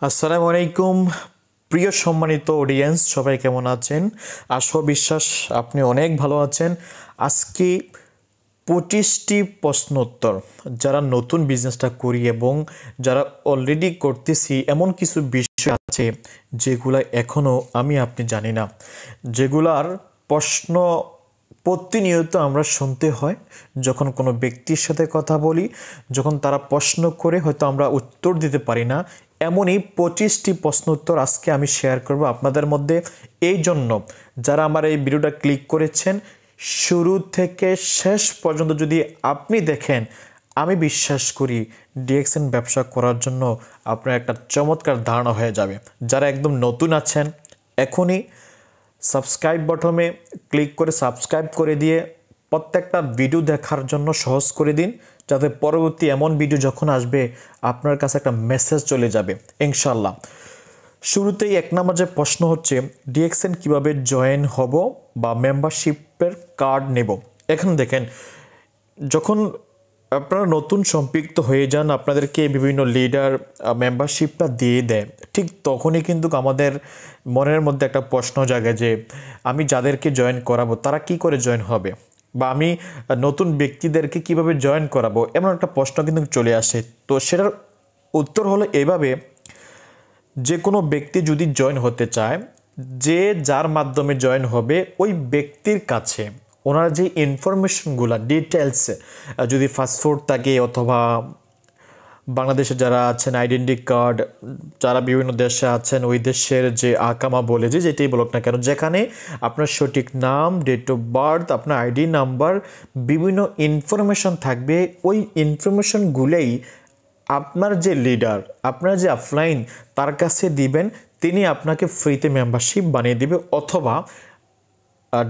আসসালামু আলাইকুম প্রিয় সম্মানিত অডিয়েন্স, সবাই কেমন আছেন? আশা বিশ্বাস আপনি অনেক ভালো আছেন। আজকে 25টি প্রশ্ন উত্তর, যারা নতুন বিজনেসটা করি এবং যারা অলরেডি করতেছি, এমন কিছু বিষয় আছে যেগুলা এখনও আপনি জানি না, যেগুলার প্রশ্ন প্রতিনিয়ত আমরা শুনতে হয়। যখন কোনো ব্যক্তির সাথে কথা বলি, যখন তারা প্রশ্ন করে হয়তো আমরা উত্তর দিতে পারি না, এমনই 25টি প্রশ্ন উত্তর আজকে আমি শেয়ার করব আপনাদের মধ্যে। এই জন্য যারা আমার এই ভিডিওটা ক্লিক করেছেন, শুরু থেকে শেষ পর্যন্ত যদি আপনি দেখেন, আমি বিশ্বাস করি ডিএক্সএন ব্যবসা করার জন্য আপনার একটা চমৎকার ধারণা হয়ে যাবে। যারা একদম নতুন আছেন, এখনই সাবস্ক্রাইব বাটনে ক্লিক করে সাবস্ক্রাইব করে দিয়ে প্রত্যেকটা ভিডিও দেখার জন্য সহজ করে দিন, যাতে পরবর্তী এমন ভিডিও যখন আসবে আপনার কাছে একটা মেসেজ চলে যাবে ইনশাল্লাহ। শুরুতেই এক নম্বর যে প্রশ্ন হচ্ছে, ডিএক্সএন কিভাবে জয়েন হব বা মেম্বারশিপের কার্ড নেব। এখন দেখেন, যখন আপনারা নতুন সম্পৃক্ত হয়ে যান, আপনাদেরকে বিভিন্ন লিডার মেম্বারশিপটা দিয়ে দেয়, ঠিক তখনই কিন্তু আমাদের মনের মধ্যে একটা প্রশ্ন জাগে যে আমি যাদেরকে জয়েন করাবো তারা কি করে জয়েন হবে, বা আমি নতুন ব্যক্তিদেরকে কিভাবে জয়েন করাবো, এমন একটা প্রশ্ন কিন্তু চলে আসে। তো সেটার উত্তর হলো এভাবে, যে কোনো ব্যক্তি যদি জয়েন হতে চায়, যে যার মাধ্যমে জয়েন হবে ওই ব্যক্তির কাছে ওনার যে ইনফরমেশনগুলো ডিটেলস, যদি পাসপোর্ট থাকে অথবা বাংলাদেশে যারা আছেন আইডেন্টি কার্ড, যারা বিভিন্ন দেশে আছেন ওই দেশের যে আকামা বলে যেটাই বলুক না কেন, যেখানে আপনার সঠিক নাম, ডেট অফ বার্থ, আপনার আইডি নাম্বার, বিভিন্ন ইনফরমেশন থাকবে, ওই ইনফরমেশনগুলোই আপনার যে লিডার, আপনার যে অফলাইন, তার কাছে দিবেন। তিনি আপনাকে ফ্রিতে মেম্বারশিপ বানিয়ে দিবে, অথবা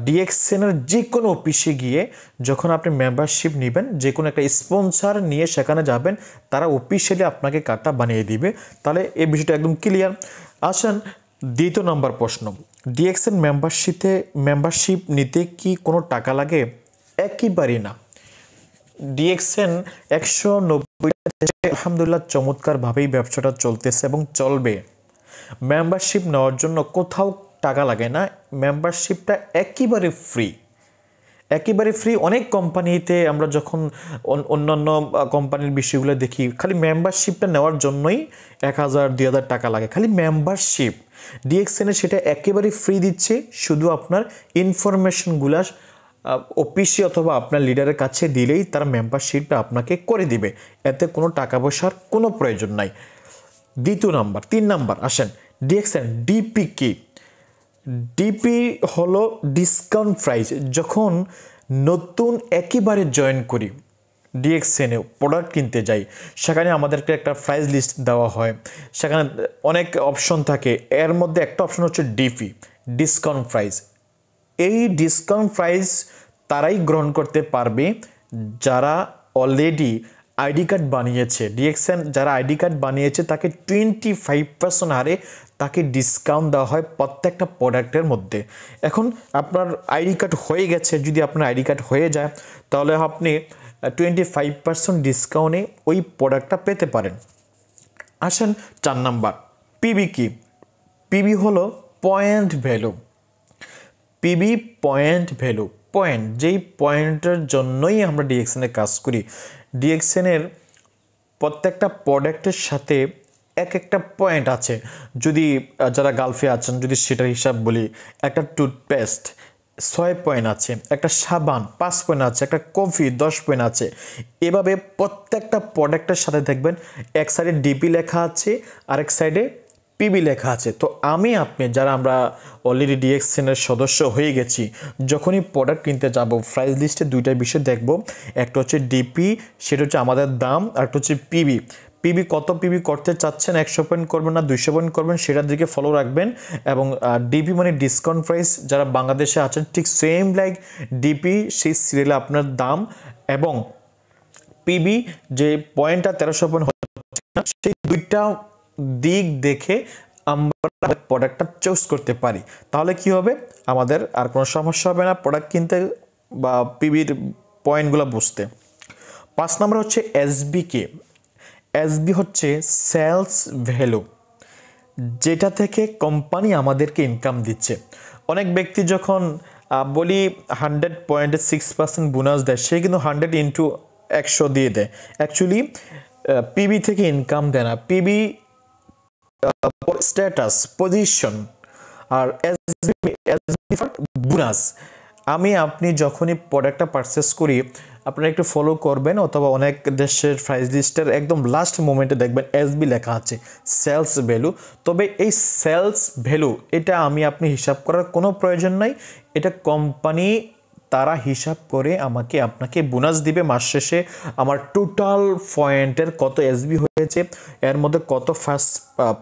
ডিএক্সএনের যে কোনো অফিসে গিয়ে যখন আপনি মেম্বারশিপ নেবেন, যে কোনো একটা স্পন্সর নিয়ে সেখানে যাবেন, তারা অফিসিয়ালি আপনাকে কার্ডটা বানিয়ে দিবে। তাহলে এই বিষয়টা একদম ক্লিয়ার। আসেন দ্বিতীয় নম্বর প্রশ্ন, ডিএক্সএন মেম্বারশিপ নিতে কি কোনো টাকা লাগে? একেবারেই না। ডিএক্সএন 190 দেশে আলহামদুলিল্লাহ চমৎকারভাবেই ব্যবসাটা চলতেছে এবং চলবে। মেম্বারশিপ নেওয়ার জন্য কোথাও টাকা লাগে না, মেম্বারশিপটা একেবারে ফ্রি, একেবারে ফ্রি। অনেক কোম্পানিতে আমরা যখন অন্যান্য কোম্পানির বিষয়গুলো দেখি, খালি মেম্বারশিপটা নেওয়ার জন্যই 1000-2000 টাকা লাগে, খালি মেম্বারশিপ। ডিএক্সএনে সেটা একেবারে ফ্রি দিচ্ছে, শুধু আপনার ইনফরমেশনগুলো অফিসে অথবা আপনার লিডারের কাছে দিলেই তার মেম্বারশিপটা আপনাকে করে দিবে, এতে কোনো টাকা পয়সার কোনো প্রয়োজন নাই। তিন নাম্বার আসেন, ডিএক্সএন ডিপি কি? ডিপি হলো ডিসকাউন্ট প্রাইস। যখন নতুন একেবারে জয়েন করি, ডিএক্সএনে প্রোডাক্ট কিনতে যাই, সেখানে আমাদেরকে একটা প্রাইস লিস্ট দেওয়া হয়, সেখানে অনেক অপশন থাকে, এর মধ্যে একটা অপশন হচ্ছে ডিপি, ডিসকাউন্ট প্রাইস। এই ডিসকাউন্ট প্রাইস তারাই গ্রহণ করতে পারবে যারা অলরেডি আইডি কার্ড বানিয়েছে। ডিএক্সএন যারা আইডি কার্ড বানিয়েছে তাকে 25% হারে তাকে ডিসকাউন্ট দেওয়া হয় প্রত্যেকটা প্রোডাক্টের মধ্যে। এখন আপনার আইডি কার্ড হয়ে গেছে, যদি আপনার আইডি কার্ড হয়ে যায়, তাহলে আপনি 25% ডিসকাউন্টে ওই প্রোডাক্টটা পেতে পারেন। আসেন 4 নাম্বার, পিবি কি? পিবি হলো point value. PB point value, point, যেই পয়েন্টের জন্যই আমরা ডিএক্সএনে কাজ করি। ডিএক্সএনের প্রত্যেকটা প্রোডাক্টের সাথে এক একটা পয়েন্ট আছে। যদি যারা গালফে আছেন, যদি সেটার হিসাব বলি, একটা টুথপেস্ট 6 পয়েন্ট আছে, একটা সাবান 5 পয়েন্ট আছে, একটা কফি 10 পয়েন্ট আছে। এভাবে প্রত্যেকটা প্রোডাক্টের সাথে দেখবেন এক সাইডে ডিপি লেখা আছে, আরেক সাইডে পিবি লেখা আছে। তো আপনি যারা আমরা অলরেডি ডিএক্সএনের সদস্য হয়ে গেছি, যখনই প্রোডাক্ট কিনতে যাব, প্রাইস লিস্টে দুইটা বিষয় দেখব, একটা হচ্ছে ডিপি, সেটা হচ্ছে আমাদের দাম, আর একটা হচ্ছে পিবি। পিবি কত পিবি করতে চাচ্ছেন, 100 পয়েন্ট করবেন না 200 পয়েন্ট করবেন, সেটার দিকে ফলো রাখবেন। এবং ডিপি মানে ডিসকাউন্ট প্রাইস, যারা বাংলাদেশে আছেন ঠিক সেম লাইক ডিপি, সেই সিরিয়ালে আপনার দাম, এবং পিবি যে পয়েন্টটা 1300 পয়েন্ট হচ্ছে না, সেই দুইটা দিক দেখে আমরা প্রোডাক্টটা চুজ করতে পারি। তাহলে কি হবে, আমাদের আর কোনো সমস্যা হবে না প্রোডাক্ট কিনতে বা পিবির পয়েন্টগুলো বুঝতে। 5 নম্বর হচ্ছে এসবি কে? এসবি হচ্ছে সেলস ভ্যালু। যেটা থেকে কোম্পানি আমাদেরকে ইনকাম দিচ্ছে। অনেক ব্যক্তি যখন বলি 100.6% বোনাস দেয়, সে কিন্তু 100 × 100 দিয়ে দেয়। অ্যাকচুয়ালি পিবি থেকে ইনকাম দেয় না, পিবি স্ট্যাটাস পজিশন আর বোনাস। আপনি যখনই প্রোডাক্টটা পারচেস করি, আপনারা একটু ফলো করবেন, অথবা অনেক দেশের প্রাইস লিস্টের একদম লাস্ট মোমেন্টে দেখবেন এসবি লেখা আছে, সেলস ভ্যালু। তবে এই সেলস ভ্যালু এটা আপনি হিসাব করার কোনো প্রয়োজন নাই। এটা কোম্পানি তারা হিসাব করে আপনাকে বোনাস দিবে মাস শেষে। আমার টোটাল পয়েন্টের কত এসবি হয়েছে, এর মধ্যে কত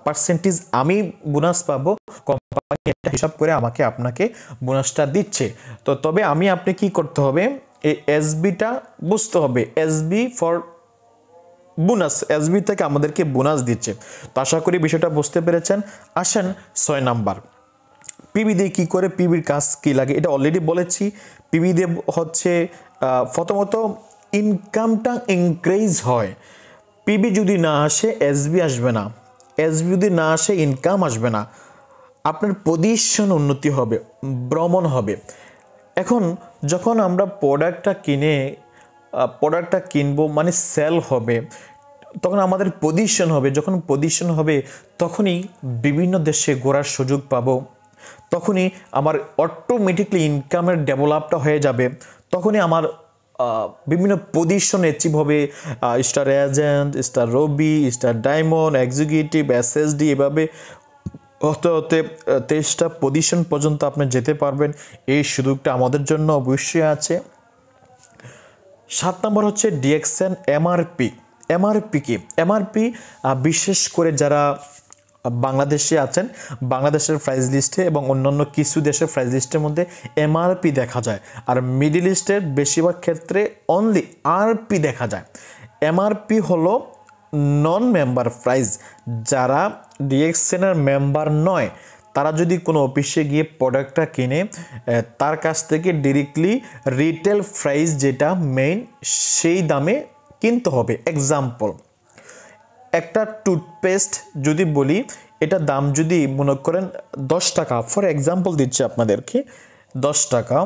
পার্সেন্টেজ আমি বোনাস পাবো, কোম্পানি এটা হিসাব করে আপনাকে বোনাসটা দিচ্ছে। তবে আপনি কি করতে হবে, এই এসবিটা বুঝতে হবে, এসবি ফর বোনাস, এসবি থেকে আমাদেরকে বোনাস দিচ্ছে। তো আশা করি বিষয়টা বুঝতে পেরেছেন। আসেন 6 নাম্বার, পিবি দিয়ে কী করে, পিবির কাজ কী লাগে এটা অলরেডি বলেছি। পিবি দিয়ে হচ্ছে প্রথমত ইনকামটা ইনক্রিজ হয়। পিবি যদি না আসে এসবি আসবে না, এসবি যদি না আসে ইনকাম আসবে না, আপনার পজিশন উন্নতি হবে, ভ্রমণ হবে। এখন যখন আমরা প্রোডাক্টটা কিনবো মানে সেল হবে, তখন আমাদের পজিশন হবে। যখন পজিশন হবে তখনই বিভিন্ন দেশে ঘোরার সুযোগ পাবো, তখনই আমার অটোমেটিকলি ইনকামের ডেভেলপটা হয়ে যাবে, তখনই আমার বিভিন্ন পজিশন অ্যাচিভ হবে। স্টার এজেন্ট, স্টার রবি, স্টার ডায়মন্ড, এক্সিকিউটিভ, এসএসডি, এভাবে হতে হতে 23টা পজিশন পর্যন্ত আপনি যেতে পারবেন। এই সুযোগটা আমাদের জন্য অবশ্যই আছে। 7 নম্বর হচ্ছে ডিএক্সএন এমআরপি। এমআরপি কি? এমআরপি বিশেষ করে যারা বাংলাদেশে আছেন, বাংলাদেশের প্রাইস লিস্টে এবং অন্যান্য কিছু দেশের প্রাইস লিস্টের মধ্যে এমআরপি দেখা যায়, আর মিডল ইস্টের বেশিরভাগ ক্ষেত্রে অনলি আরপি দেখা যায়। এমআরপি হলো নন মেম্বার প্রাইস। যারা ডিএক্সএনের মেম্বার নয়, তারা যদি কোনো অফিসে গিয়ে প্রোডাক্টটা কিনে, তার কাছ থেকে ডিরেক্টলি রিটেল প্রাইস যেটা মেইন, সেই দামে কিনতে হবে। এক্সাম্পল, একটা টুথপেস্ট যদি বলি, এটা দাম যদি মনে করেন 10 টাকা, ফর এক্সাম্পল দিচ্ছি আপনাদেরকে, 10 টাকা,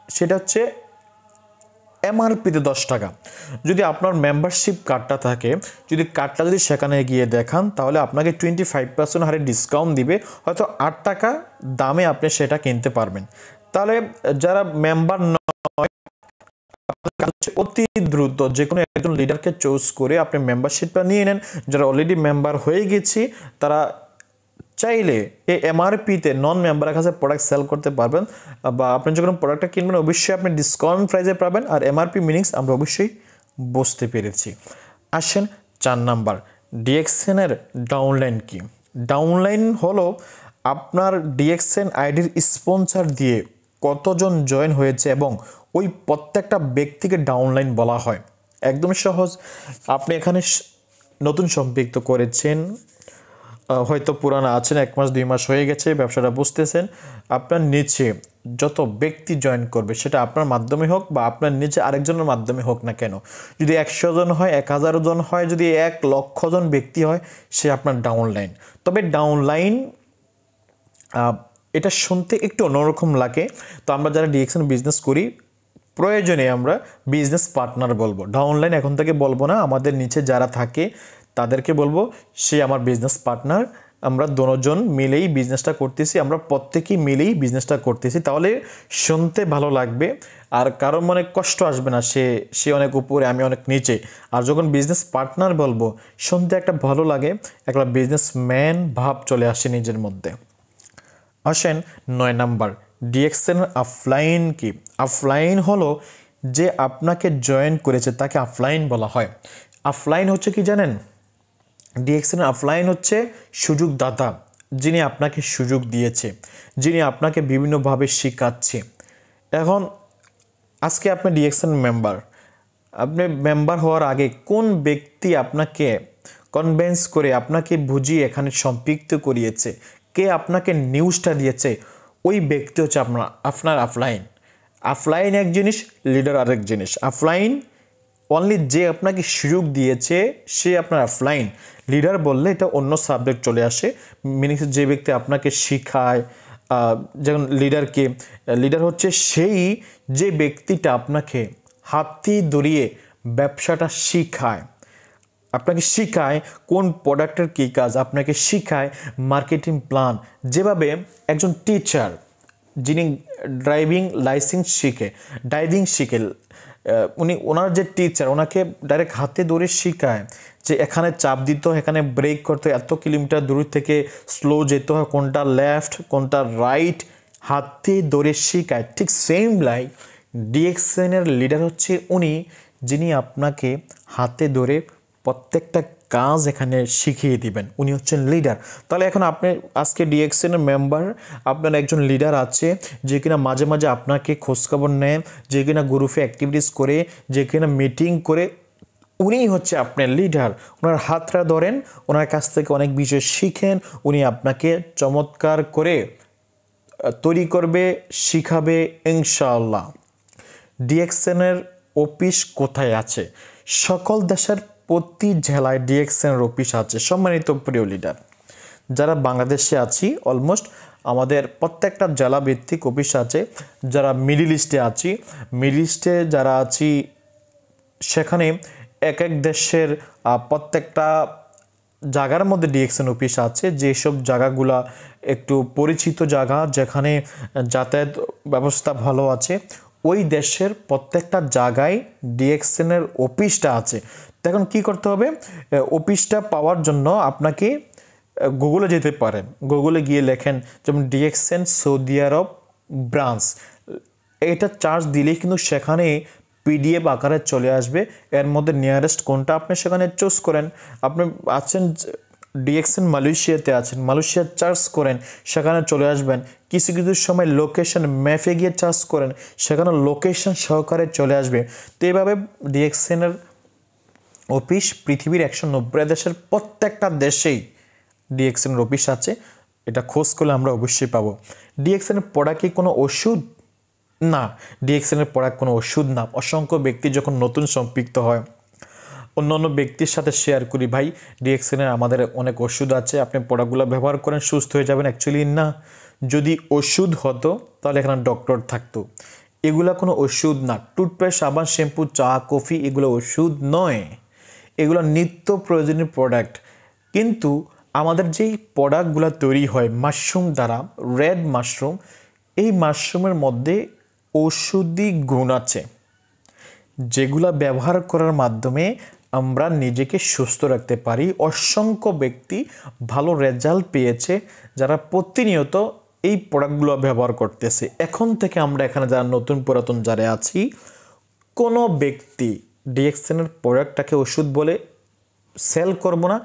সেটা হচ্ছে এমআরপিতে 10 টাকা। যদি আপনার মেম্বারশিপ কার্ডটা থাকে, যদি কার্ডটা যদি সেখানে গিয়ে দেখান, তাহলে আপনাকে 25% হারে ডিসকাউন্ট দিবে, হয়তো 8 টাকা দামে আপনি সেটা কিনতে পারবেন। তাহলে যারা মেম্বার নয়, অতি দ্রুত যে কোনো একজন লিডারকে চুজ করে আপনি মেম্বারশিপটা নিয়ে নেন। যারা অলরেডি মেম্বার হয়ে গেছি, তারা চাইলে এই এমআরপিতে নন মেম্বারের কাছে প্রোডাক্ট সেল করতে পারবেন, বা আপনি যখন প্রোডাক্টটা কিনবেন অবশ্যই আপনি ডিসকাউন্ট প্রাইসে পাবেন। আর এমআরপি মিনিংস আমরা অবশ্যই বুঝতে পেরেছি। আসেন 4 নাম্বার, ডিএক্সএনের ডাউনলাইন কি? ডাউনলাইন হলো আপনার ডিএক্সএন আইডির স্পন্সর দিয়ে কতজন জয়েন হয়েছে এবং ওই প্রত্যেকটা ব্যক্তিকে ডাউনলাইন বলা হয়। একদম সহজ। আপনি এখানে নতুন সম্পৃক্ত করেছেন, হয়তো পুরানো আছেন, 1 মাস 2 মাস হয়ে গেছে, ব্যবসাটা বুঝতেছেন। আপনার নিচে যত ব্যক্তি জয়েন করবে, সেটা আপনার মাধ্যমে হোক বা আপনার নিচে আরেকজনের মাধ্যমে হোক না কেন, যদি 100 জন হয়, 1000 জন হয়, যদি 1 লক্ষ জন ব্যক্তি হয়, সে আপনার ডাউনলাইন। তবে ডাউনলাইন এটা শুনতে একটু অন্যরকম লাগে। তো আমরা যারা ডিএক্সএন বিজনেস করি, প্রয়োজনে আমরা বিজনেস পার্টনার বলবো, ডাউনলাইন এখন থেকে বলবো না। আমাদের নিচে যারা থাকে তাদেরকে বলবো সে আমার বিজনেস পার্টনার, আমরা দুজন মিলেই বিজনেসটা করতেছি, আমরা প্রত্যেকেই মিলেই বিজনেসটা করতেছি। তাহলে শুনতে ভালো লাগবে, আর কারোর মনে কষ্ট আসবে না, সে অনেক উপরে, আমি অনেক নিচে। আর যখন বিজনেস পার্টনার বলবো, শুনতে একটা ভালো লাগে, একটা বিজনেসম্যান ভাব চলে আসে নিজের মধ্যে। আসেন 9 নাম্বার, ডিএক্সএন অফলাইন কি? অফলাইন হলো যে আপনাকে জয়েন করেছে তাকে অফলাইন বলা হয়। অফলাইন হচ্ছে কি জানেন? ডিএক্সএন অফলাইন হচ্ছে সুযোগদাতা, যিনি আপনাকে সুযোগ দিয়েছে, যিনি আপনাকে বিভিন্নভাবে শেখাচ্ছে। এখন আজকে আপনি ডিএক্সএন মেম্বার, আপনি মেম্বার হওয়ার আগে কোন ব্যক্তি আপনাকে কনভিন্স করে, আপনাকে বুঝিয়ে এখানে সম্পৃক্ত করিয়েছে, কে আপনাকে নিউজটা দিয়েছে, ওই ব্যক্তি হচ্ছে আপনার অফলাইন। অফলাইন এক জিনিস, লিডার আরেক জিনিস। অফলাইন অনলি যে আপনাকে সুযোগ দিয়েছে সে আপনার অফলাইন, লিডার বললে এটা অন্য সাবজেক্ট চলে আসে, মিনিং যে ব্যক্তি আপনাকে শিখায়। যেমন লিডার হচ্ছে সেই যে ব্যক্তিটা আপনাকে হাতে ধরিয়ে ব্যবসাটা শিখায়, আপনাকে শিখায় কোন প্রোডাক্টের কী কাজ, আপনাকে শিখায় মার্কেটিং প্ল্যান। যেভাবে একজন টিচার যিনি ড্রাইভিং শিখে ওনার যে টিচার ওনাকে ডাইরেক্ট হাতে ধরে শিখায় যে এখানে চাপ দিতে হয়, এখানে ব্রেক করতে হয়, এত কিলোমিটার দূর থেকে স্লো যেতে হয়, কোনটা লেফট কোনটা রাইট, হাতে ধরে শিখায়। ঠিক সেম লাইক ডিএক্সএনের লিডার হচ্ছে উনি, যিনি আপনাকে হাতে ধরে প্রত্যেকটা কাজ এখানে শিখিয়ে দিবেন, উনি হচ্ছেন লিডার। তাহলে এখন আপনি আজকে ডিএক্সএনের মেম্বার, আপনার একজন লিডার আছে যে কিনা মাঝে মাঝে আপনাকে খোঁজখবর নেয়, যে কিনা গ্রুপে অ্যাক্টিভিটিস করে, যে কিনা মিটিং করে, উনিই হচ্ছে আপনার লিডার। ওনার হাতটা ধরেন, ওনার কাছ থেকে অনেক বিষয় শিখেন, উনি আপনাকে চমৎকার করে তৈরি করবে, শিখাবে ইনশাআল্লাহ। ডিএক্সএনের অফিস কোথায় আছে? সকল দেশের প্রতি জেলায় ডিএক্সএনের অফিস আছে। সম্মানিত প্রিয় লিডার, যারা বাংলাদেশে আছি অলমোস্ট আমাদের প্রত্যেকটা জেলা ভিত্তিক অফিস আছে। যারা মিডল ইস্টে আছি, মিডল ইস্টে যারা আছি সেখানে এক এক দেশের প্রত্যেকটা জায়গার মধ্যে ডিএক্সএন অফিস আছে। যেসব জায়গাগুলা একটু পরিচিত জায়গা, যেখানে যাতায়াত ব্যবস্থা ভালো আছে, ওই দেশের প্রত্যেকটা জায়গায় ডিএক্সএনের অফিসটা আছে। এখন কি করতে হবে? অফিসটা পাওয়ার জন্য আপনাকে গুগলে যেতে পারেন। গুগলে গিয়ে লেখেন যেমন ডিএক্সএন সৌদি আরব ব্রাঞ্চ, এটা চার্জ দিলেই কিন্তু সেখানে পিডিএফ আকারে চলে আসবে। এর মধ্যে নিয়ারেস্ট কোনটা আপনি সেখানে চুজ করেন। আপনি আছেন ডিএক্সএন মালয়েশিয়াতে আছেন, মালয়েশিয়া চার্জ করেন, সেখানে চলে আসবেন। কিছু কিছু সময় লোকেশন ম্যাপে গিয়ে চার্জ করেন, সেখানে লোকেশন সহকারে চলে আসবে। তো এইভাবে ডিএক্সএনের অফিস পৃথিবীর 190 দেশের প্রত্যেকটা দেশেই ডিএক্সএনের অফিস আছে। এটা খোঁজ করলে আমরা অবশ্যই পাবো। ডিএক্সএনের প্রোডাক্ট কি কোনো ওষুধ? না, ডিএক্সএনের প্রোডাক্ট কোনো ওষুধ না। অসংখ্য ব্যক্তি যখন নতুন সম্পৃক্ত হয় অন্য ব্যক্তির সাথে শেয়ার করি, ভাই ডিএক্সএনের আমাদের অনেক ওষুধ আছে, আপনি প্রোডাক্টগুলো ব্যবহার করেন সুস্থ হয়ে যাবেন। অ্যাকচুয়ালি না, যদি ওষুধ হতো তাহলে এখানে ডক্টর থাকতো। এগুলা কোনো ওষুধ না। টুথপেস্ট, সাবান, শ্যাম্পু, চা, কফি এগুলো ওষুধ নয়, এগুলো নিত্য প্রয়োজনীয় প্রোডাক্ট। কিন্তু আমাদের যেই প্রোডাক্টগুলো তৈরি হয় মাশরুম দ্বারা, রেড মাশরুম, এই মাশরুমের মধ্যে ঔষধি গুণ আছে, যেগুলা ব্যবহার করার মাধ্যমে আমরা নিজেকে সুস্থ রাখতে পারি। অসংখ্য ব্যক্তি ভালো রেজাল্ট পেয়েছে যারা প্রতিনিয়ত এই প্রোডাক্টগুলো ব্যবহার করতেছে। এখন থেকে আমরা এখানে যারা নতুন পুরাতন যারা আছি, কোনো ব্যক্তি ডিএক্সএনের প্রোডাক্টটাকে ওষুধ বলে সেল করব না,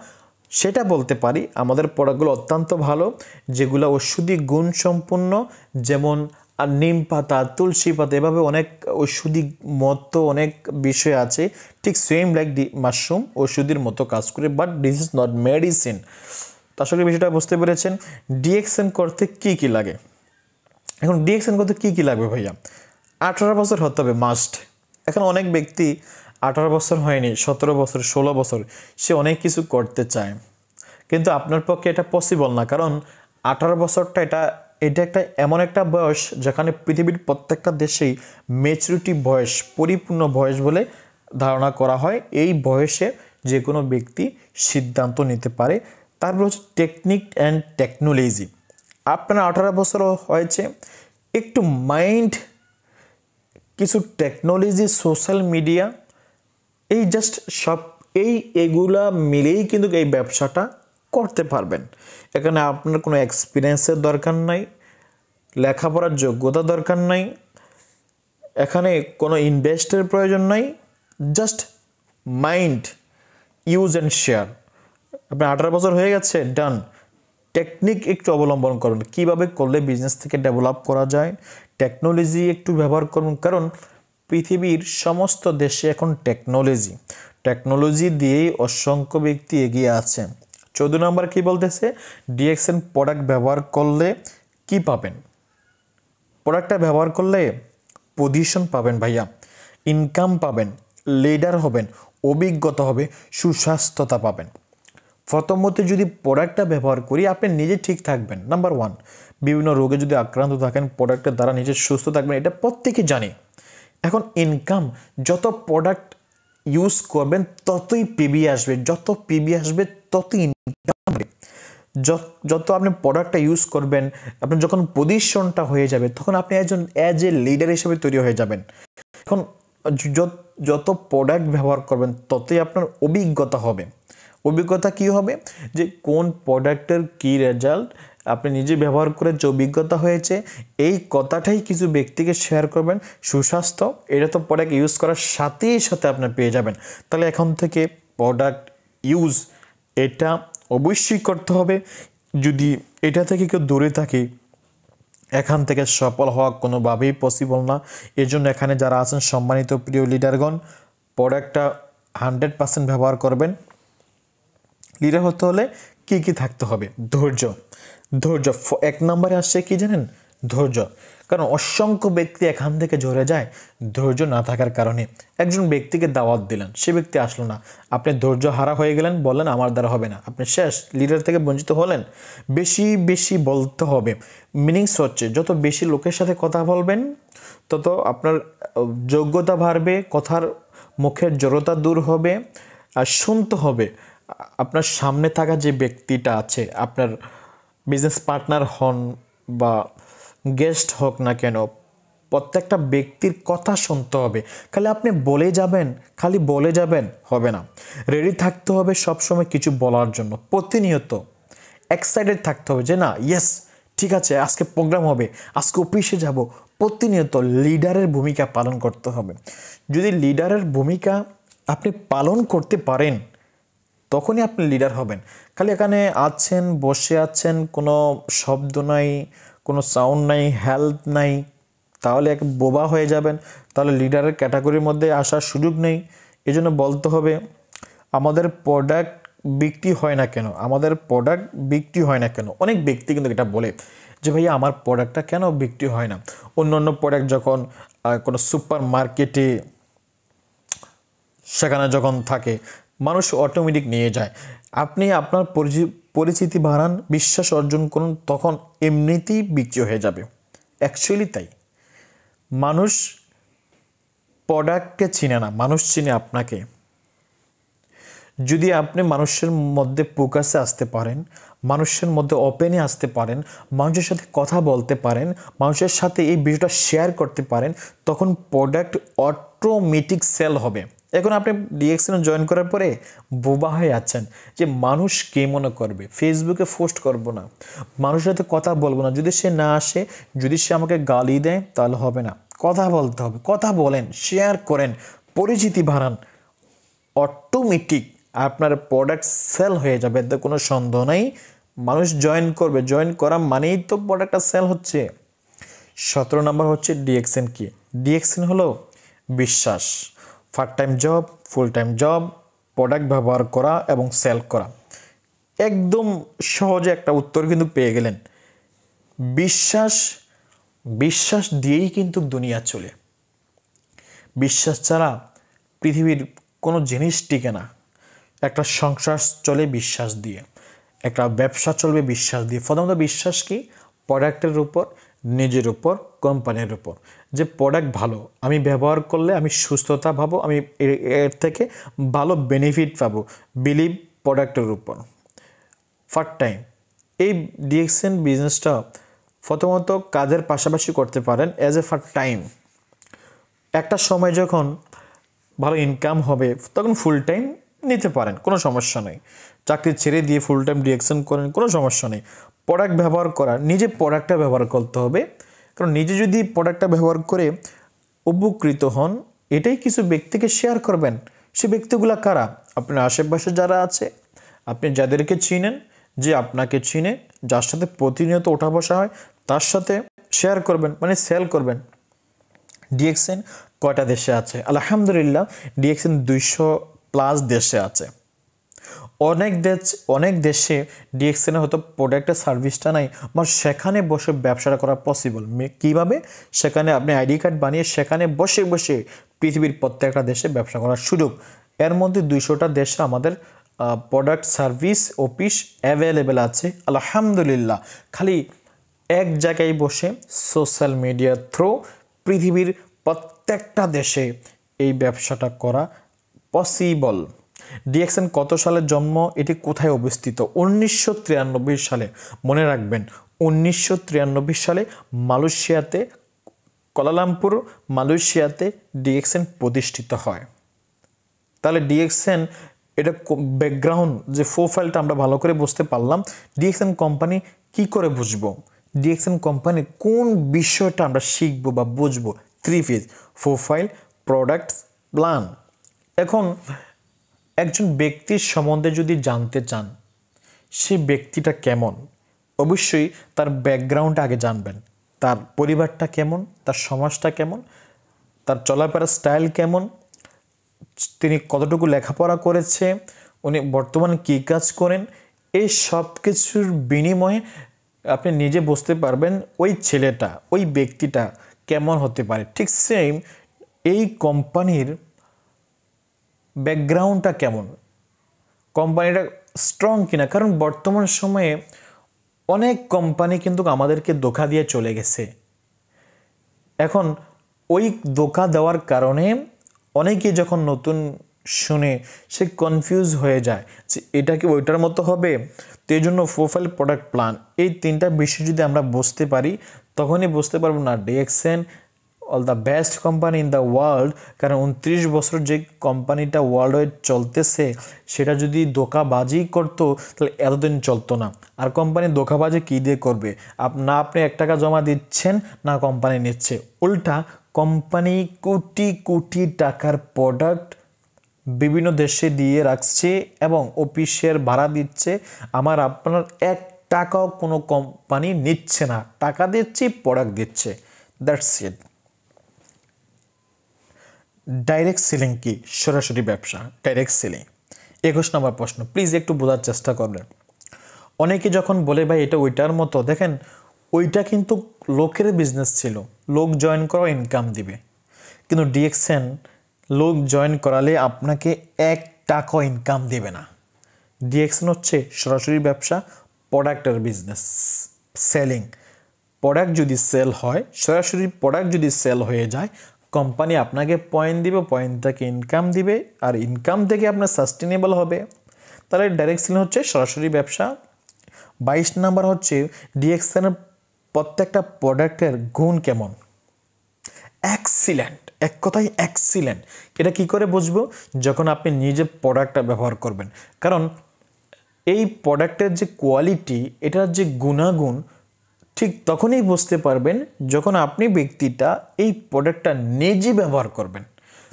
সেটা বলতে পারি। আমাদের প্রোডাক্টগুলো অত্যন্ত ভালো, যেগুলো ঔষধি গুণ সম্পন্ন, যেমন নিম পাতা, তুলসী পাতা, এভাবে অনেক ঔষধি মতো অনেক বিষয় আছে। ঠিক সেম লাইক মাশরুম ওষুধের মতো কাজ করে, but this is not medicine. আসলে বিষয়টা বুঝতে পেরেছেন। ডিএক্সএন করতে কি কি লাগে? এখন ডিএক্সএন করতে কি কি লাগবে ভাইয়া? 18 বছর হতে হবে মাস্ট। এখন অনেক ব্যক্তি 18 বছর হয়নি, 17 বছর, 16 বছর, সে অনেক কিছু করতে চায়, কিন্তু আপনার পক্ষে এটা পসিবল না। কারণ 18 বছরটা এটা একটা এমন একটা বয়স যেখানে পৃথিবীর প্রত্যেকটা দেশেই ম্যাচুরিটি বয়স, পরিপূর্ণ বয়স বলে ধারণা করা হয়। এই বয়সে যে কোনো ব্যক্তি সিদ্ধান্ত নিতে পারে। তারপর হচ্ছে টেকনিক অ্যান্ড টেকনোলজি। আপনার 18 বছর হয়েছে, একটু মাইন্ড, কিছু টেকনোলজি, সোশ্যাল মিডিয়া, এই জাস্ট সব এগুলা মিলেই কিন্তু এই ব্যবসাটা করতে পারবেন। এখানে আপনার কোনো এক্সপিরিয়েন্সের দরকার নাই, লেখাপড়ার যোগ্যতা দরকার নাই, এখানে কোনো ইনভেস্টের প্রয়োজন নাই, just mind, use and share. আপনার 18 বছর হয়ে গেছে, ডান। টেকনিক একটু অবলম্বন করুন, কীভাবে করলে বিজনেস থেকে ডেভেলপ করা যায়, টেকনোলজি একটু ব্যবহার করুন। কারণ পৃথিবীর সমস্ত দেশে এখন টেকনোলজি দিয়েই অসংখ্য ব্যক্তি এগিয়ে আছেন। 14 নম্বর কি বলতেছে? ডিএক্সএন প্রোডাক্ট ব্যবহার করলে কি পাবেন? প্রোডাক্টটা ব্যবহার করলে পজিশন পাবেন ভাইয়া, ইনকাম পাবেন, লিডার হবেন, অভিজ্ঞতা হবে, সুস্বাস্থ্যতা পাবেন। প্রথমত যদি প্রোডাক্টটা ব্যবহার করি আপনি নিজে ঠিক থাকবেন, নাম্বার 1। বিভিন্ন রোগে যদি আক্রান্ত থাকেন প্রোডাক্টের দ্বারা নিজে সুস্থ থাকবেন, এটা প্রত্যেকে জানে। এখন ইনকাম, যত প্রোডাক্ট ইউজ করবেন ততই পিবি আসবে, যত পিবি আসবে ততই ইনকাম হবে। যত আপনি প্রোডাক্টটা ইউজ করবেন, আপনার যখন পজিশনটা হয়ে যাবে তখন আপনি একজন অ্যাজ এ লিডার হিসেবে তৈরি হয়ে যাবেন। এখন যত প্রোডাক্ট ব্যবহার করবেন ততই আপনার অভিজ্ঞতা হবে। অভিজ্ঞতা কি হবে, যে কোন প্রোডাক্টের কি রেজাল্ট আপনি নিজে ব্যবহার করে যে অভিজ্ঞতা হয়েছে, এই কথাটাই কিছু ব্যক্তিকে শেয়ার করবেন। সুস্বাস্থ্য, এটা তো প্রোডাক্ট ইউজ করার সাথে সাথে আপনি পেয়ে যাবেন। তাহলে এখন থেকে প্রোডাক্ট ইউজ এটা অবশ্যই করতে হবে। যদি এটা থেকে কেউ দূরে থাকে, এখান থেকে সফল হওয়া কোনোভাবেই পসিবল না। এর জন্য এখানে যারা আছেন সম্মানিত প্রিয় লিডারগণ, প্রোডাক্টটা 100% ব্যবহার করবেন। লিডার হতে হলে কি কি থাকতে হবে? ধৈর্য। ধৈর্য 1 নম্বরে আসছে কি জানেন? ধৈর্য। কারণ অসংখ্য ব্যক্তি এখান থেকে ঝরে যায় ধৈর্য না থাকার কারণে। একজন ব্যক্তিকে দাওয়াত দিলেন, সে ব্যক্তি আসলো না, আপনি ধৈর্য হারা হয়ে গেলেন, বললেন আমার দ্বারা হবে না, আপনি শেষ, লিডার থেকে বঞ্চিত হলেন। বেশি বেশি বলতে হবে। মিনিংস হচ্ছে যত বেশি লোকের সাথে কথা বলবেন তত আপনার যোগ্যতা বাড়বে, কথার মুখের জড়তা দূর হবে, আর শুনতে হবে। আপনার সামনে থাকা যে ব্যক্তিটা আছে, আপনার বিজনেস পার্টনার হন বা গেস্ট হোক না কেন, প্রত্যেকটা ব্যক্তির কথা শুনতে হবে। খালি আপনি খালি বলে যাবেন হবে না। রেডি থাকতে হবে সবসময় কিছু বলার জন্য, প্রতিনিয়ত এক্সাইটেড থাকতে হবে যে না ইয়েস ঠিক আছে আজকে প্রোগ্রাম হবে, আজকে অফিসে যাব। প্রতিনিয়ত লিডারের ভূমিকা পালন করতে হবে। যদি লিডারের ভূমিকা আপনি পালন করতে পারেন তখনই আপনি লিডার হবেন। খালি এখানে আছেন, বসে আছেন, কোনো শব্দ নাই, কোনো সাউন্ড নাই, হেল্প নাই, তাহলে এক বোবা হয়ে যাবেন, তাহলে লিডারের ক্যাটাগরির মধ্যে আসার সুযোগ নেই। এই জন্য বলতে হবে আমাদের প্রোডাক্ট বিক্রি হয় না কেন, অনেক ব্যক্তি কিন্তু এটা বলে যে ভাইয়া আমার প্রোডাক্টটা কেন বিক্রি হয় না। অন্য প্রোডাক্ট যখন কোনো সুপার মার্কেটে সেখানে যখন থাকে মানুষ অটোমেটিক নিয়ে যায়। আপনি আপনার পরিচিতি বাড়ান, বিশ্বাস অর্জন করুন, তখন এমনিতেই বিক্রি হয়ে যাবে। অ্যাকচুয়ালি তাই, মানুষ প্রোডাক্টকে চিনে না, মানুষ চিনে আপনাকে। যদি আপনি মানুষের মধ্যে ফোকাসে আসতে পারেন, মানুষের মধ্যে ওপেনে আসতে পারেন, মানুষের সাথে কথা বলতে পারেন, মানুষের সাথে এই বিষয়টা শেয়ার করতে পারেন, তখন প্রোডাক্ট অটোমেটিক সেল হবে। এখন আপনি ডিএক্সএন জয়েন করার পরে বোবা হয়ে আছেন যে মানুষ কে মনে করবে, ফেসবুকে পোস্ট করব না, মানুষের সাথে কথা বলবো না, যদি সে না আসে, যদি সে আমাকে গালি দেয় তাহলে হবে না। কথা বলতে হবে, কথা বলেন, শেয়ার করেন, পরিচিতি বাড়ান, অটোমেটিক আপনার প্রোডাক্ট সেল হয়ে যাবে, এতে কোনো সন্দেহ নেই। মানুষ জয়েন করবে, জয়েন করা মানেই তো প্রোডাক্টটা সেল হচ্ছে। 17 নম্বর হচ্ছে ডিএক্সএন কি? ডিএক্সএন হলো বিশ্বাস। Part time job, full time job, product ব্যবহার করা এবং সেল করা। একদম সহজে একটা উত্তর কিন্তু পেয়ে গেলেন। বিশ্বাস দিয়েই কিন্তু দুনিয়া চলে। বিশ্বাস ছাড়া পৃথিবীর কোনো জিনিস টিকে না। একটা সংসার চলে বিশ্বাস দিয়ে, একটা ব্যবসা চলবে বিশ্বাস দিয়ে। প্রথমত বিশ্বাস কি? প্রোডাক্টের উপর, নিজের উপর, কোম্পানির উপর। যে প্রোডাক্ট ভালো, আমি ব্যবহার করলে আমি সুস্থতা পাবো, আমি এর থেকে ভালো বেনিফিট পাবো, বিলিভ প্রোডাক্টের উপর। পার্ট টাইম, এই ডিএক্সএন বিজনেসটা প্রথমত কাজের পাশাপাশি করতে পারেন অ্যাজ এ পার্ট টাইম। একটা সময় যখন ভালো ইনকাম হবে তখন ফুল টাইম নিতে পারেন, কোনো সমস্যা নেই। চাকরি ছেড়ে দিয়ে ফুল টাইম ডিএক্সএন করেন, কোনো সমস্যা নেই। প্রোডাক্ট ব্যবহার করা, নিজে প্রোডাক্টটা ব্যবহার করতে হবে। কারণ নিজে যদি প্রোডাক্টটা ব্যবহার করে উপকৃত হন, এটাই কিছু ব্যক্তিকে শেয়ার করবেন। সে ব্যক্তিগুলো কারা? আপনার আশেপাশে যারা আছে, আপনি যাদেরকে চিনেন, যে আপনাকে চিনে, যার সাথে প্রতিনিয়ত ওঠা বসা হয়, তার সাথে শেয়ার করবেন, মানে সেল করবেন। ডিএক্সএন কয়টা দেশে আছে? আলহামদুলিল্লাহ ডিএক্সএন 200+ দেশে আছে। অনেক দেশে ডিএক্সএনে হয়তো প্রোডাক্টের সার্ভিসটা নাই, বা সেখানে বসে ব্যবসাটা করা পসিবল। কীভাবে? সেখানে আপনি আইডি কার্ড বানিয়ে সেখানে বসে বসে পৃথিবীর প্রত্যেকটা দেশে ব্যবসা করার সুযোগ। এর মধ্যে 200টা দেশে আমাদের প্রোডাক্ট সার্ভিস অফিস অ্যাভেলেবেল আছে আলহামদুলিল্লাহ। খালি এক জায়গায় বসে সোশ্যাল মিডিয়ার থ্রু পৃথিবীর প্রত্যেকটা দেশে এই ব্যবসাটা করা পসিবল। ডিএক্সএন কত সালে জন্ম, এটি কোথায় অবস্থিত? 1993 সালে। মনে রাখবেন 1993 সালে মালয়েশিয়াতে, কুয়ালালামপুর মালয়েশিয়াতে ডিএক্সএন প্রতিষ্ঠিত হয়। তাহলে ডিএক্সএন এটা ব্যাকগ্রাউন্ড যে প্রোফাইলটা আমরা ভালো করে বুঝতে পারলাম। ডিএক্সএন কোম্পানি কি করে বুঝবো? ডিএক্সএন কোম্পানির কোন বিষয়টা আমরা শিখবো বা বুঝবো? 3 ফেজ: প্রোফাইল, প্রোডাক্ট, প্ল্যান। এখন একজন ব্যক্তির সম্বন্ধে যদি জানতে চান সে ব্যক্তিটা কেমন, অবশ্যই তার ব্যাকগ্রাউন্ড আগে জানবেন। তার পরিবারটা কেমন, তার সমাজটা কেমন, তার চলাফেরার স্টাইল কেমন, তিনি কতটুকু লেখাপড়া করেছে, উনি বর্তমানে কী কাজ করেন, এই সব কিছুর বিনিময়ে আপনি নিজে বুঝতে পারবেন ওই ছেলেটা, ওই ব্যক্তিটা কেমন হতে পারে। ঠিক সেম এই কোম্পানির ব্যাকগ্রাউন্ডটা কেমন, কোম্পানিটা স্ট্রং কিনা। কারণ বর্তমান সময়ে অনেক কোম্পানি কিন্তু আমাদেরকে ধোঁকা দিয়ে চলে গেছে। এখন ওই ধোঁকা দেওয়ার কারণে অনেকে যখন নতুন শুনে সে কনফিউজ হয়ে যায় যে এটা কি ওইটার মতো হবে। তো এই জন্য প্রোফাইল, প্রোডাক্ট, প্ল্যান, এই 3টা বিষয় যদি আমরা বুঝতে পারি তখনই বুঝতে পারবো না DXN all the best company in the world. কারণ 29 বছর যে কোম্পানিটা ওয়ার্ল্ড ওয়াইড চলতেছে সেটা যদি ধোঁকাবাজি করতো তাহলে এতদিন চলতো না। আর কোম্পানি ধোঁকাবাজি কী দিয়ে করবে? না আপনি 1 টাকা জমা দিচ্ছেন, না কোম্পানি নিচ্ছে। উল্টা কোম্পানি কোটি কোটি টাকার প্রোডাক্ট বিভিন্ন দেশে দিয়ে রাখছে এবং অফিসের ভাড়া দিচ্ছে। আপনার 1 টাকাও কোনো কোম্পানি নিচ্ছে না, টাকা দিচ্ছে, প্রোডাক্ট দিচ্ছে, দ্যাটস ইট। ডাইরেক্ট সেলিং কি? সরাসরি ব্যবসা, ডাইরেক্ট সেলিং। 21 নম্বর প্রশ্ন, প্লিজ একটু বোঝার চেষ্টা করবেন। অনেকে যখন বলে ভাই এটা ওইটার মতো, দেখেন ওইটা কিন্তু লোকের বিজনেস ছিল, লোক জয়েন করা ইনকাম দিবে। কিন্তু ডিএক্সএন লোক জয়েন করালে আপনাকে 1 টাকাও ইনকাম দেবে না। ডিএক্সএন হচ্ছে সরাসরি ব্যবসা, প্রোডাক্টের বিজনেস, সেলিং। প্রোডাক্ট যদি সেল হয়, সরাসরি প্রোডাক্ট যদি সেল হয়ে যায়, কোম্পানি আপনাকে পয়েন্ট দিবে, পয়েন্ট থেকে ইনকাম দিবে, আর ইনকাম থেকে আপনার সাস্টেনেবল হবে। তাহলে ডাইরেক্ট সেলিং হচ্ছে সরাসরি ব্যবসা। 22 নাম্বার হচ্ছে ডিএক্সএনের প্রত্যেকটা প্রোডাক্টের গুণ কেমন? এক্সিলেন্ট, এক কথায় এক্সিলেন্ট। এটা কি করে বুঝবো? যখন আপনি নিজে প্রোডাক্টটা ব্যবহার করবেন। কারণ এই প্রোডাক্টের যে কোয়ালিটি, এটার যে গুণাগুণ ঠিক তখনই বুঝতে পারবেন যখন আপনি ব্যক্তিটা এই প্রোডাক্টটা নিজে ব্যবহার করবেন।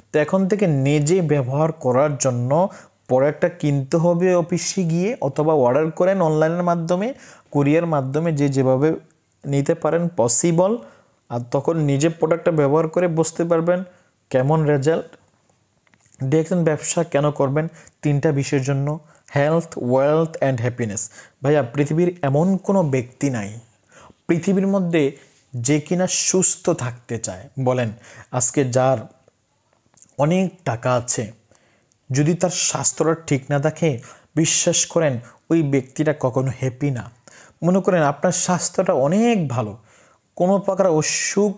তো এখন থেকে নিজে ব্যবহার করার জন্য প্রোডাক্টটা কিনতে হবে অফিসে গিয়ে, অথবা অর্ডার করেন অনলাইনের মাধ্যমে, কুরিয়ার মাধ্যমে, যে যেভাবে নিতে পারেন পসিবল। আর তখন নিজে প্রোডাক্টটা ব্যবহার করে বুঝতে পারবেন কেমন রেজাল্ট। ডিএক্সএন ব্যবসা কেন করবেন? 3টা বিষয়ের জন্য: হেলথ, ওয়েলথ অ্যান্ড হ্যাপিনেস। ভাইয়া পৃথিবীর এমন কোনো ব্যক্তি নাই পৃথিবীর মধ্যে যে কিনা সুস্থ থাকতে চায়। বলেন আজকে যার অনেক টাকা আছে, যদি তার স্বাস্থ্যটা ঠিক না থাকে, বিশ্বাস করেন ওই ব্যক্তিটা কখনো হ্যাপি না। মনে করেন আপনার স্বাস্থ্যটা অনেক ভালো, কোনো প্রকার অসুখ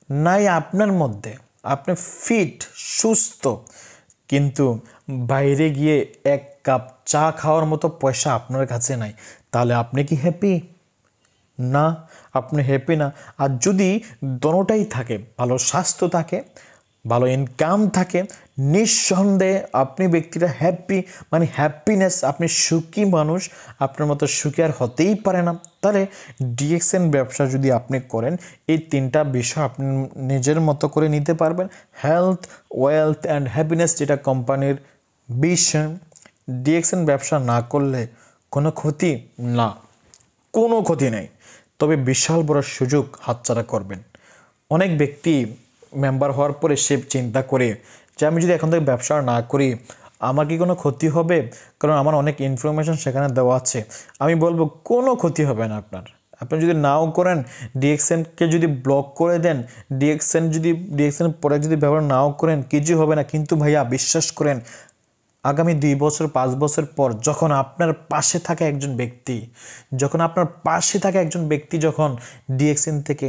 নাই আপনার মধ্যে, আপনি ফিট, সুস্থ, কিন্তু বাইরে গিয়ে 1 কাপ চা খাওয়ার মতো পয়সা আপনার কাছে নাই, তাহলে আপনি কি হ্যাপি? না, আপনি হ্যাপি না। আর যদি দোনোটাই থাকে, ভালো স্বাস্থ্য থাকে, ভালো ইনকাম থাকে, নিঃসন্দেহে আপনি ব্যক্তিটা হ্যাপি, মানে হ্যাপিনেস, আপনি সুখী মানুষ, আপনার মতো সুখী আর হতেই পারে না। তাহলে ডিএক্সএন ব্যবসা যদি আপনি করেন, এই 3টা বিষয় আপনি নিজের মতো করে নিতে পারবেন। হেলথ, ওয়েলথ অ্যান্ড হ্যাপিনেস, যেটা কোম্পানির বিষয়। ডিএক্সএন ব্যবসা না করলে কোনো ক্ষতি না, কোনো ক্ষতি নেই, তবে বিশাল বড় সুযোগ হাতছাড়া করবেন। অনেক ব্যক্তি মেম্বার হওয়ার পরে সে চিন্তা করে যে আমি যদি এখন থেকে ব্যবসা না করি আমার কি কোনো ক্ষতি হবে, কারণ আমার অনেক ইনফরমেশন সেখানে দেওয়া আছে। আমি বলবো কোনো ক্ষতি হবে না আপনার। আপনি যদি নাও করেন, ডিএক্সএনকে যদি ব্লক করে দেন, ডিএক্সএন প্রোডাক্ট যদি ব্যবহার নাও করেন, কিছু হবে না। কিন্তু ভাইয়া বিশ্বাস করেন, আগামী 2 বছর 5 বছর পর যখন আপনার পাশে থাকা একজন ব্যক্তি যখন ডিএক্সএন থেকে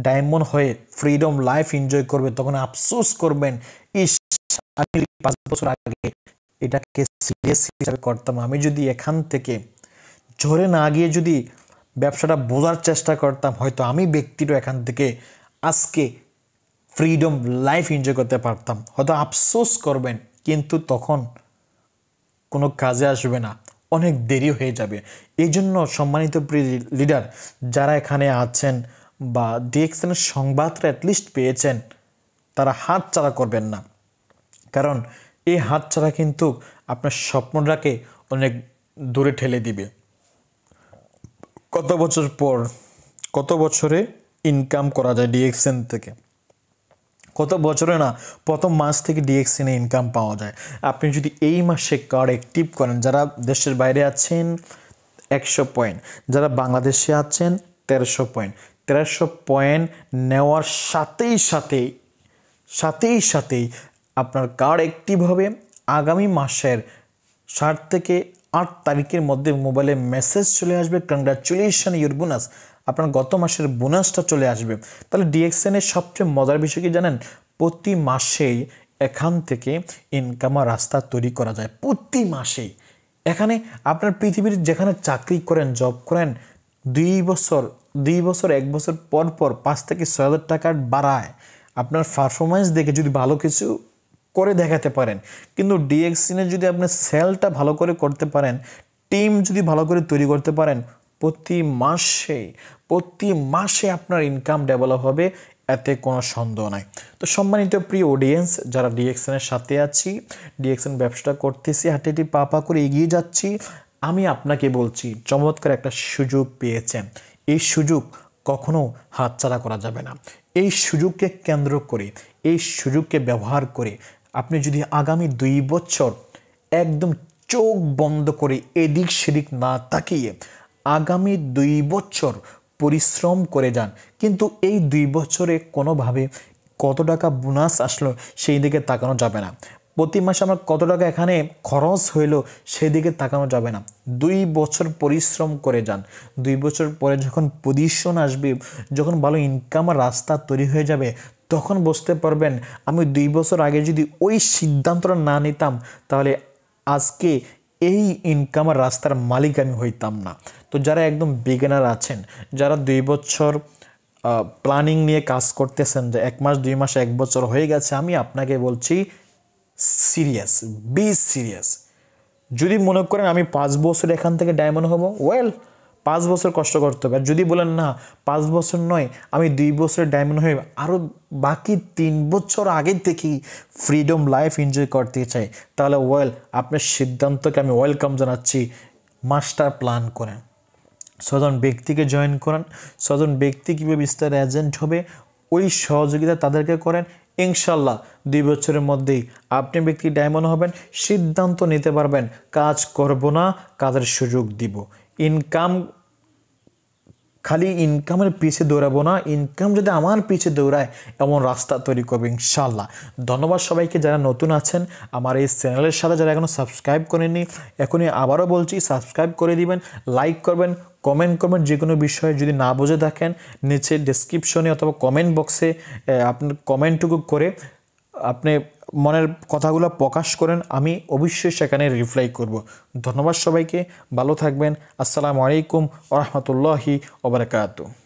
ডায়মন্ড হয়ে ফ্রিডম লাইফ এনজয় করবে, তখন আফসোস করবেন, ইস, আমি 5 বছর আগে এটাকে সিরিয়াস হিসাবে করতাম, আমি যদি এখান থেকে ঝরে না গিয়ে যদি ব্যবসাটা বোঝার চেষ্টা করতাম, হয়তো আমি ব্যক্তিটা এখান থেকে আজকে ফ্রিডম লাইফ এনজয় করতে পারতাম। হয়তো আফসোস করবেন, কিন্তু তখন কোনো কাজে আসবে না, অনেক দেরি হয়ে যাবে। এই জন্য সম্মানিত লিডার যারা এখানে আছেন বা ডিএক্সএনের সংবাদটা অ্যাটলিস্ট পেয়েছেন, তারা হাতছাড়া করবেন না, কারণ এই হাতছাড়া কিন্তু আপনার স্বপ্নটাকে অনেক দূরে ঠেলে দিবে। কত বছরে ইনকাম করা যায় ডিএক্সএন থেকে, কত বছরে না প্রথম মাস থেকে ডিএক্সএনে ইনকাম পাওয়া যায়। আপনি যদি এই মাসে কার্ড অ্যাক্টিভ করেন, যারা দেশের বাইরে আছেন 100 পয়েন্ট, যারা বাংলাদেশে আছেন 1300 পয়েন্ট, 1300 পয়েন্ট নেওয়ার সাথেই সাথেই আপনার কার্ড অ্যাক্টিভ হবে। আগামী মাসের 7 থেকে 8 তারিখের মধ্যে মোবাইলে মেসেজ চলে আসবে, কংগ্রাচুলেশন ইউর বোনাস, আপনার গত মাসের বোনাসটা চলে আসবে। তাহলে ডিএক্সএনের সবচেয়ে মজার বিষয় কি জানেন, প্রতি মাসেই এখান থেকে ইনকামের রাস্তা তৈরি করা যায়, প্রতি মাসেই। এখানে আপনার পৃথিবীর যেখানে চাকরি করেন, জব করেন, 2 বছর 1 বছর পর 5 থেকে 6 হাজার টাকা বাড়ায় আপনার পারফরমেন্স দেখে যদি ভালো কিছু করে দেখাতে পারেন। কিন্তু ডিএক্সএনে যদি আপনি সেলটা ভালো করে করতে পারেন, টিম যদি ভালো করে তৈরি করতে পারেন, প্রতি মাসে আপনার ইনকাম ডেভেলপ হবে, এতে কোনো সন্দেহ নাই। তো সম্মানিত প্রিয় অডিয়েন্স, যারা ডিএক্সএনের সাথে আছি, ডিএক্সএন ব্যবসাটা করতেছি, হাঁটি পা করে এগিয়ে যাচ্ছি, আমি আপনাকে বলছি চমৎকার একটা সুযোগ পেয়েছেন। এই সুযোগ কখনো হাতছাড়া করা যাবে না। এই সুযোগকে কেন্দ্র করে, এই সুযোগকে ব্যবহার করে আপনি যদি আগামী 2 বছর একদম চোখ বন্ধ করে এদিক সেদিক না তাকিয়ে আগামী 2 বছর পরিশ্রম করে যান, কিন্তু এই 2 বছরে কোনোভাবে কত টাকা বোনাস আসলো সেই দিকে তাকানো যাবে না, প্রতি মাসে আমার কত টাকা এখানে খরচ হইলো সেই দিকে তাকানো যাবে না। 2 বছর পরিশ্রম করে যান। 2 বছর পরে যখন পজিশন আসবে, যখন ভালো ইনকামের রাস্তা তৈরি হয়ে যাবে, তখন বুঝতে পারবেন আমি 2 বছর আগে যদি ওই সিদ্ধান্তটা না নিতাম, তাহলে আজকে এই ইনকামের রাস্তার মালিক আমি হইতাম না। তো যারা একদম বিগিনার আছেন, যারা 2 বছর প্ল্যানিং নিয়ে কাজ করতেছেন, যে 1 মাস 2 মাস 1 বছর হয়ে গেছে, আমি আপনাকে বলছি বি সিরিয়াস। যদি মনে করেন আমি 5 বছর এখান থেকে ডায়মন্ড হব, 5 বছর কষ্ট করতে হবে। আর যদি বলেন না 5 বছর নয়, আমি 2 বছরের ডায়মন্ড হয়ে আরও বাকি 3 বছর আগে থেকেই ফ্রিডম লাইফ এনজয় করতে চাই, তাহলে আপনার সিদ্ধান্তকে আমি ওয়েলকাম জানাচ্ছি। মাস্টার প্ল্যান করেন, 6 জন ব্যক্তিকে জয়েন করেন, 6 জন ব্যক্তি কীভাবে বিস্তার এজেন্ট হবে ওই সহযোগিতা তাদেরকে করেন। ইনশাল্লাহ 2 বছরের মধ্যেই আপনি ব্যক্তি ডায়মন্ড হবেন, সিদ্ধান্ত নিতে পারবেন কাজ করব না, কাজের সুযোগ দিব। খালি ইনকামের পিছে দৌড়াবো না, ইনকাম যদি আমার পিছে দৌড়ায় এমন রাস্তা তৈরি করবে ইনশাল্লাহ। ধন্যবাদ সবাইকে যারা নতুন আছেন আমার এই চ্যানেলের সাথে, যারা এখনও সাবস্ক্রাইব করেননি, এখনই আবারও বলছি সাবস্ক্রাইব করে দিবেন, লাইক করবেন, কমেন্ট করবেন। যে কোনো বিষয়ে যদি না বুঝে থাকেন নিচে ডেসক্রিপশনে অথবা কমেন্ট বক্সে আপনার কমেন্টটুকু করে আপনি মনের কথাগুলো প্রকাশ করেন, আমি অবশ্যই সেখানে রিপ্লাই করব। ধন্যবাদ সবাইকে, ভালো থাকবেন। আসসালামু আলাইকুম ওয়া রাহমাতুল্লাহি ওয়া বারাকাতুহু।